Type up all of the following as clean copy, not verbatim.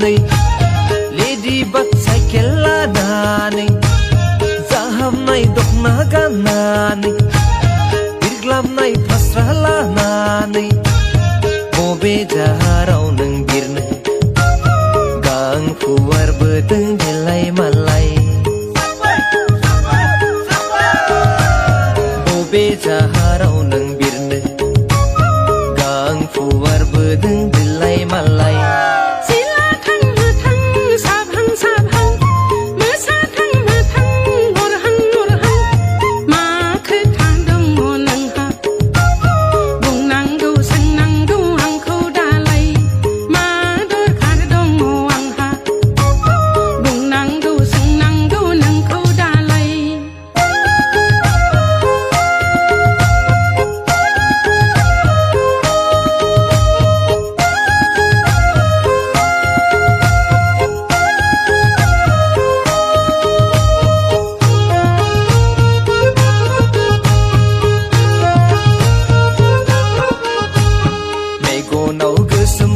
लानानै लेडि बाग साइकेल लानानै जाहाबनाय दखना गाननानै बिरग्लाबनाय फास्रा लानानै बबे जाहाराव नों बिरनो गां फुवारबोदों देलाय मालाय बबे जाहाराव नों बिरनो गां फुवारबोदों देलाय मालाय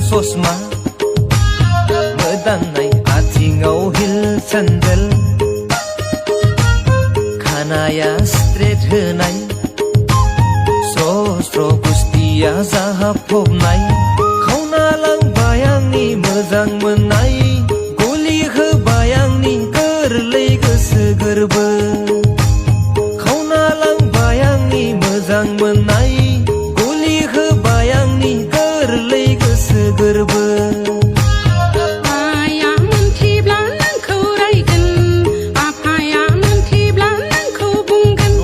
ससमा मोदाननाय आथिङाव हिल सेन्देल खानाया स्ट्रेट होनाय स्र' स्र' गुस्थिया जाहाबफबनाय खावना लांबाय आंनि मोजां मोननाय गलि होबाय आंनि गोरलै गोसो गोरबो खावना लांबाय आंनि मोजां मोननाय गलि होबाय आंनि गोरलै गोसो गोरबो आया मोनथिब्ला नोंखौ रायगोन आफाया मोनथिब्ला नोंखौ बुंगोन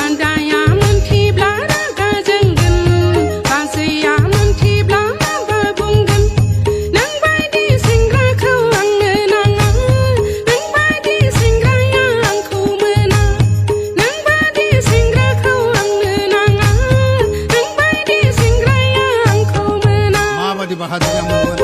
आदाया मोनथिब्ला रागा जोंगोन बाजैया मोनथिब्ला माबा बुंगोन नोंबायदि सेंग्राखौ आंनो नाङा नोंबायदि सेंग्राया आंखौ मोना नोंबायदि सेंग्राखौ आंनो नाङा नोंबायदि सेंग्राया आंखौ मोना माबादि बाहादुर yang membuat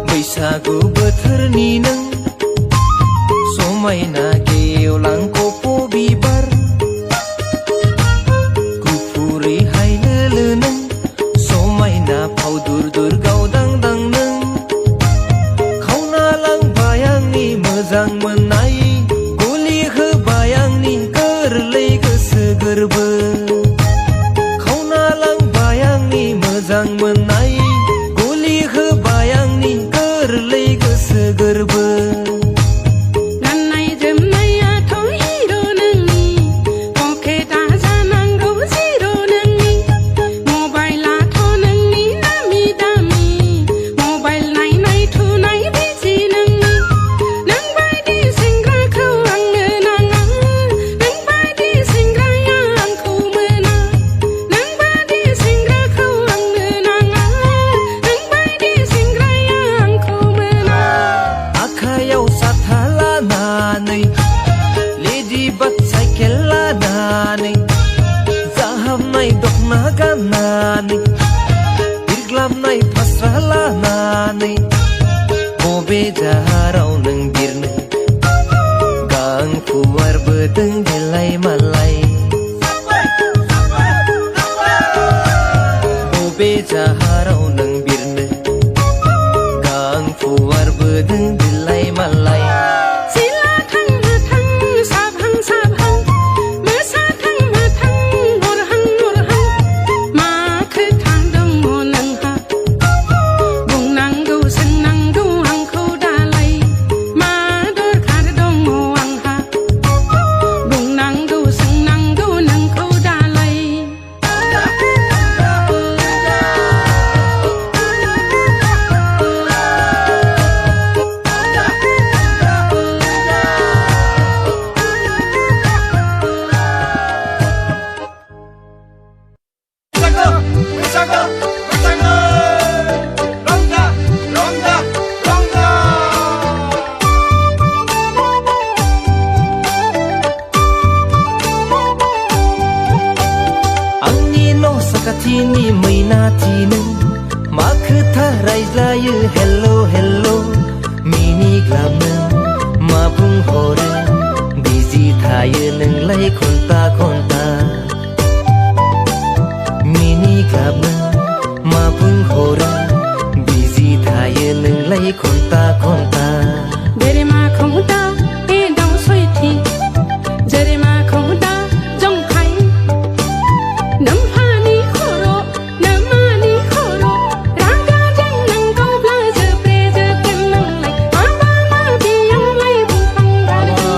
बैसागु बोथोरनि नों समायना गेवलां कप' बिबार गुफुरै हायलोलो नों समायना फावदुरदुर गावदांदां नों खावना लांबाय आंनि मोजां मोननाय गलि होबाय आंनि गोरलै गोसो गोरबो खावना लांबाय आंनि मोजां मोननाय गलि होबाय आंनि गोरलै गोसो गोरबो गाननाय जोमनायाथ' हिर' नोंनि पकेटआ जानांगौ जिर' नोंनि मबाइलाथ' नोंनि नामि दामि मबाइल नायनाय थुनाय बिजि नोंनि नोंबायदि सेंग्राखौ आंनो नाङा नोंबायदि सेंग्राया आंखौ मोना नोंबायदि सेंग्राखौ आंनो नाङा नोंबायदि सेंग्राया आंखौ मोना आखायाव साथा लानानै लेडि बाग साइकेल लानानै जाहाबनाय दखना गाननानै बिरग्लाबनाय फास्रा लानानै बबे जाहाराव नों बिरनो गां फुवारबोदों देलाय मालाय बबे जाहाराव नों बिरनो गां फुवारबोदों देलाय मालाय सिला थांनो थां साबहां साबहां मोसा थांनो थां हरहां हरहां मा खोथा दङ नोंहा बुंनांगौ सोंनांगौ आंखौ दालाय मा दरखार दङ आंहा बुंनांगौ सोंनांगौ नोंखौ दालाय खोथा रायज्लायो हेल्ल' हेल्ल' मिनिग्लाब नों मा बुंहरो बिजि थायो नोंलाय घन्टा घन्टा मिनिग्लाब नों मा बुंहरो बिजि थायो नोंलाय घन्टा घन्टा जेरै माखौ दा ए दाउ सयथि जेरै माखौ दा जंखाय नोम्फानि खर' नोमानि खर' रागाजों नोंखौब्ला जोब्रे जोबगोन नोंलाय माबा माबियावलाय बुंफ्लांगारगोन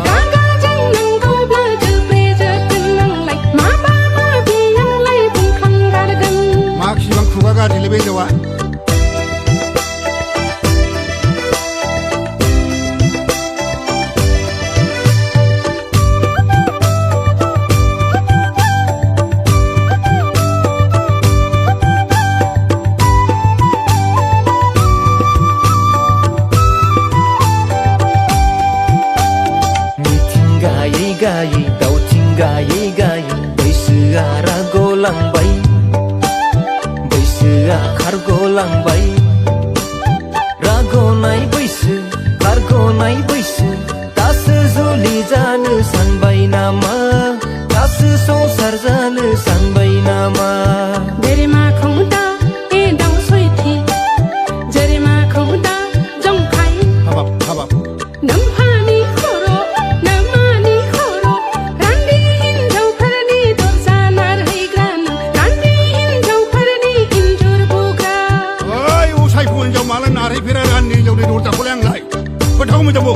रागाजों नोंखौब्ला जोब्रे जोबगोन नोंलाय माबा माबियावलाय बुंफ्लांगारगोन माखिबां खुगा गाज्रिलै बे हिनजावा गायै दाउथिं गायै गायै बैसोआ रागलांबाय बैसोआ खारगलांबाय रागनाय बैसो खारगनाय बैसो दासो जुलि जानो सानबाय नामा दासो संसार जानो सानबाय नामा जेरै माखौ दा ए दाउ सयथि जेरै माखौ दा जंखाय हाबाब नोम्फानि खर' नोमानि खर' रान्दि हिन्जावफोरनि दरजा नारहैग्रा नों रान्दि हिन्जावफोरनि इन्जुर बुग्रा ओइ उसायखौ हिनजाव माला नारहैफेरा राननि हिनजावनि दरजाखौलाय आंलाय खोथाखौ मोजांबो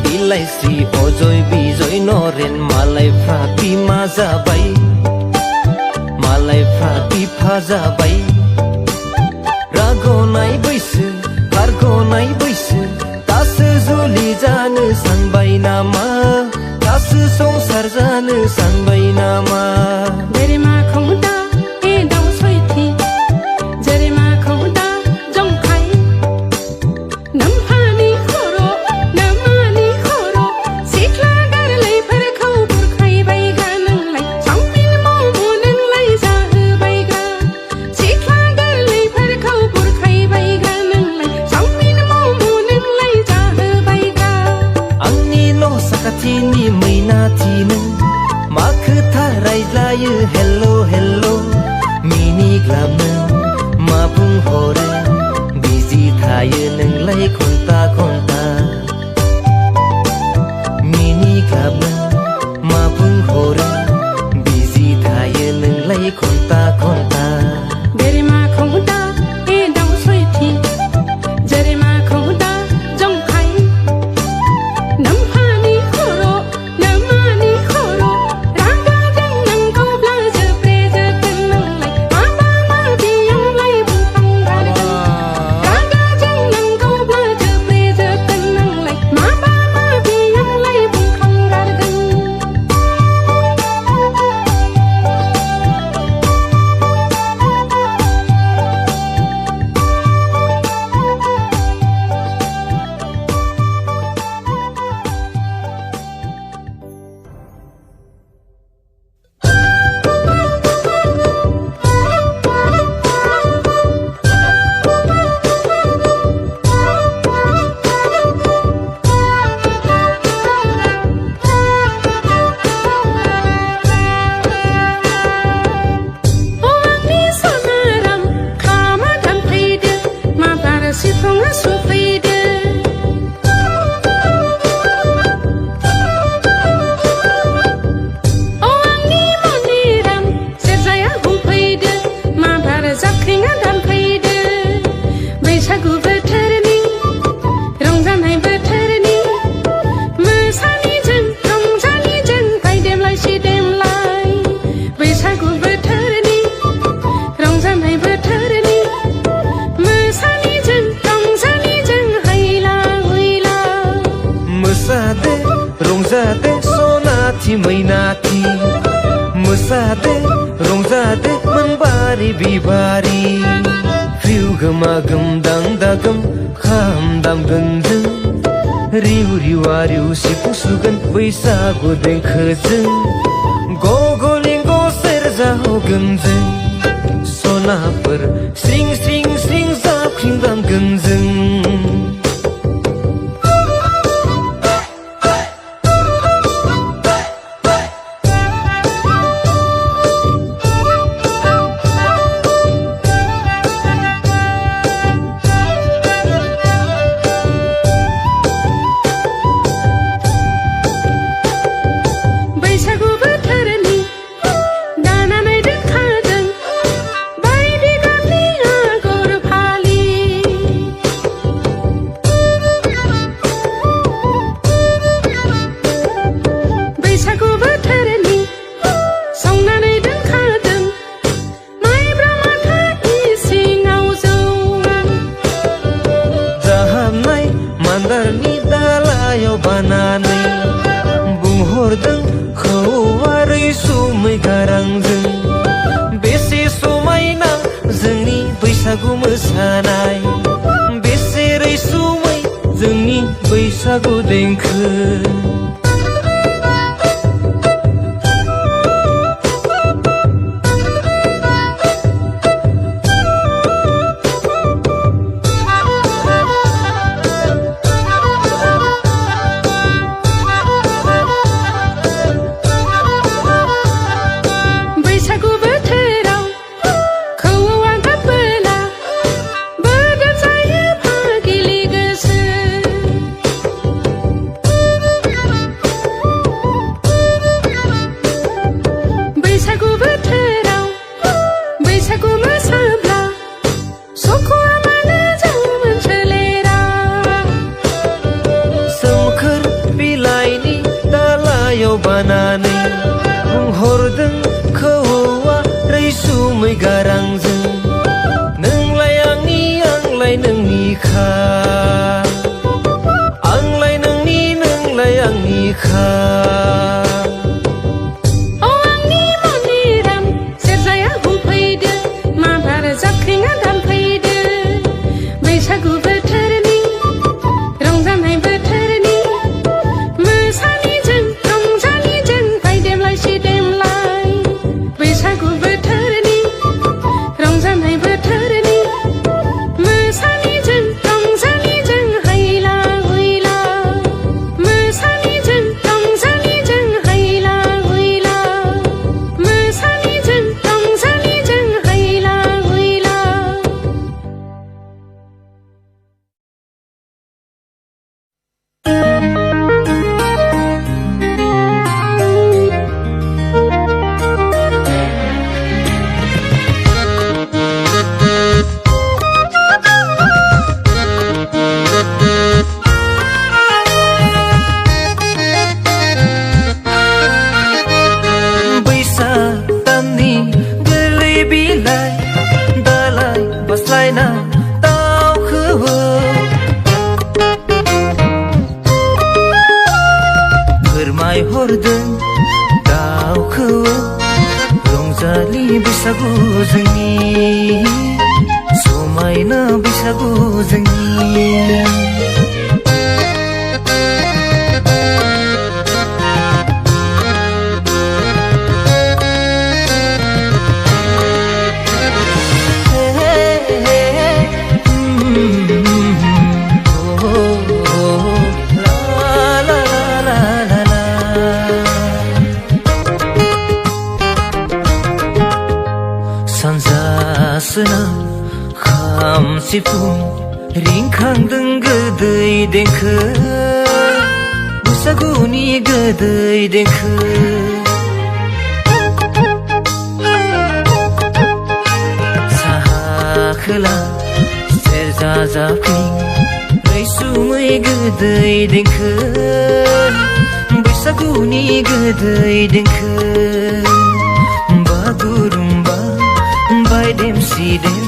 बिलाइस्रि अजय बिजय नरेन मालायफ्रा बिमा जाबाय मालायफ्रा बिफा जाबाय रागनाय बैसो खारगनाय बैसो दासो जुलि जानो सानबाय नामा दासो संसार जानो सानबाय नामा जेरै माखौ दा ए दाउ सयथि जेरै माखौ दा जंखाय नोम्फानि खर' नोमानि खर' सिख्ला गोरलैफोरखौ बुरखायबायग्रा नोंलाय चावमिन मम' नोंलाय जाहोबायग्रा सिख्ला गोरलैफोरखौ बुरखायबायग्रा नोंलाय चावमिन मम' नोंलाय जाहोबायग्रा आंनि न' साखाथिनि मैनाथि नों मा खोथा रायज्लायो हेल्ल' हेल्ल' मिनिग्लाब नों मा बुंहरो बिजि थायो नोंलाय घन्टा घन्टा मिनिग्लाब नों मा बुंहरो बिजि थायो नोंलाय घन्टा घन्टा जेरै माखौ दा ए दाउ सयथि जेरै माखौ दा जंखाय नोम्फानि खर' नोमानि खर' रागाजों नोंखौब्ला जोब्रे जोबगोन नोंलाय माबा माबियावलाय बुंफ्लांगारगोन रागाजों नोंखौब्ला जोब्रे जोबगोन नोंलाय माबा माबियावलाय बुंफ्लांगारगोन rongzade sona नाथि मैनाथि मोसादो रंजादो मोनबारि बिबारि फ्रिउ गोमा गोम दां दागोम खाम दामगोन जों रिउ रिउ सिफुं सुगोन बैसागु देंखोजों गगलिंग सेरजा हगोन जों सनाफोर स्रिं स्रिं स्रिं जाबख्रिंदामगोन जों मान्दारनि दालायाव बानानै बुंहरदों खौवा रैसुमै गारांजों बेसे समायना जोंनि बैसागु मोसानाय बेसे रैसुमै जोंनि बैसागु देंखो बानानै बुंहरदों खौवा रैसुमै गारांजों नोंलाय आंनि आंलाय नोंनिखा आंलाय नोंनि नोंलाय आंनिखा आंनि मनिराम सेरजाया हुफैदो माबार जाबख्रिङा दामफैदो बैसागु बोथोरनि रंजानाय बोथोरनि बैसागु बोथोरनि रंजानाय बोथोरनि मोसानिजों रंजानिजों हायला हुइला मोसानिजों रंजानिजों हायला हुइला मोसानिजों रंजानिजों हायला हुइला फोरमायहरदों दाउखौ रंजालि बैसागु जोंनि समायना बैसागु जोंनि खाम सिफुं रिंखांदों गोदै देंखो बैसागुनि गोदै देंखो साहा खोला सेरजा जाबख्रिं रैसुमै गोदै देंखो बैसागुनि गोदै देंखो बागुरुम्बा बायदेमसि देम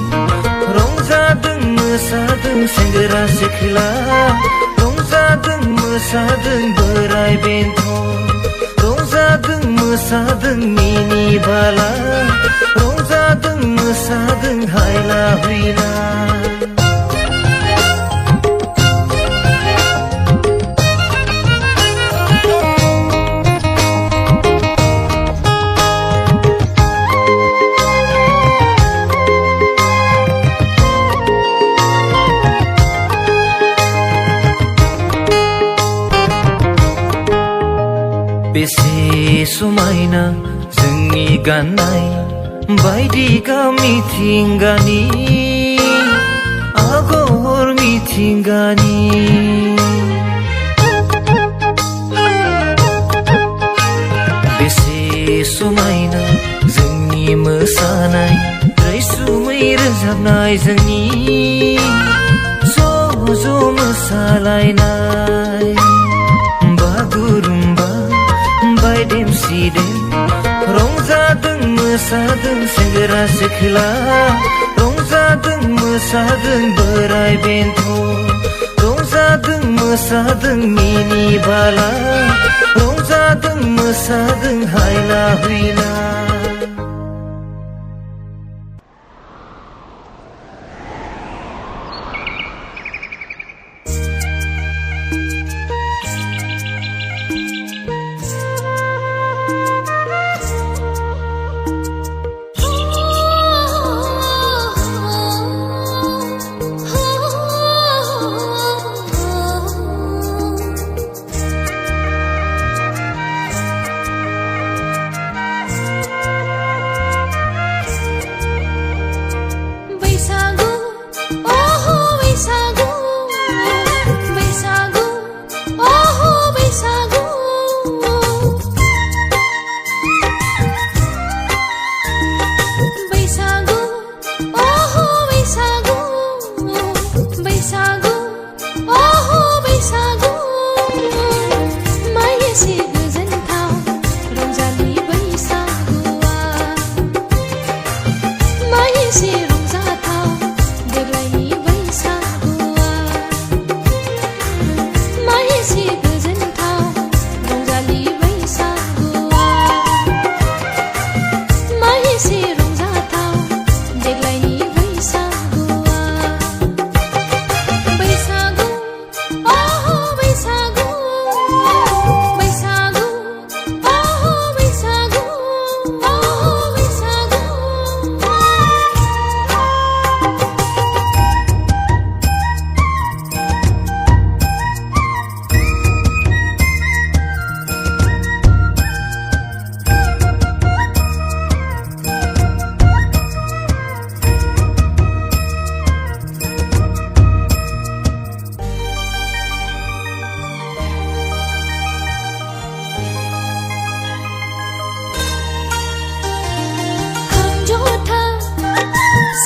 रंजादों मोसादों सेंग्रा सिख्ला रंजादों मोसादों बोराय बेन्थ' मोसादों मिनिबाला रंजादों मोसादों हायला हुइला बेसे समायना जोंनि गाननाय बायदि गाब मिथिंगानि आगर मिथिंगानि बेसे समायना जोंनि मोसानाय रैसुमै रोजाबनाय जोंनि ज' ज' मोसालायनाय बागुरुम्बा बायदेम सिदेम रंजादों मोसादों सेंग्रा सिख्ला रंजादों मोसादों बोराय बेन्थ रंजादों मोसादों मिनिबाला रंजादों मोसादों हायला हुइला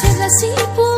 Será así.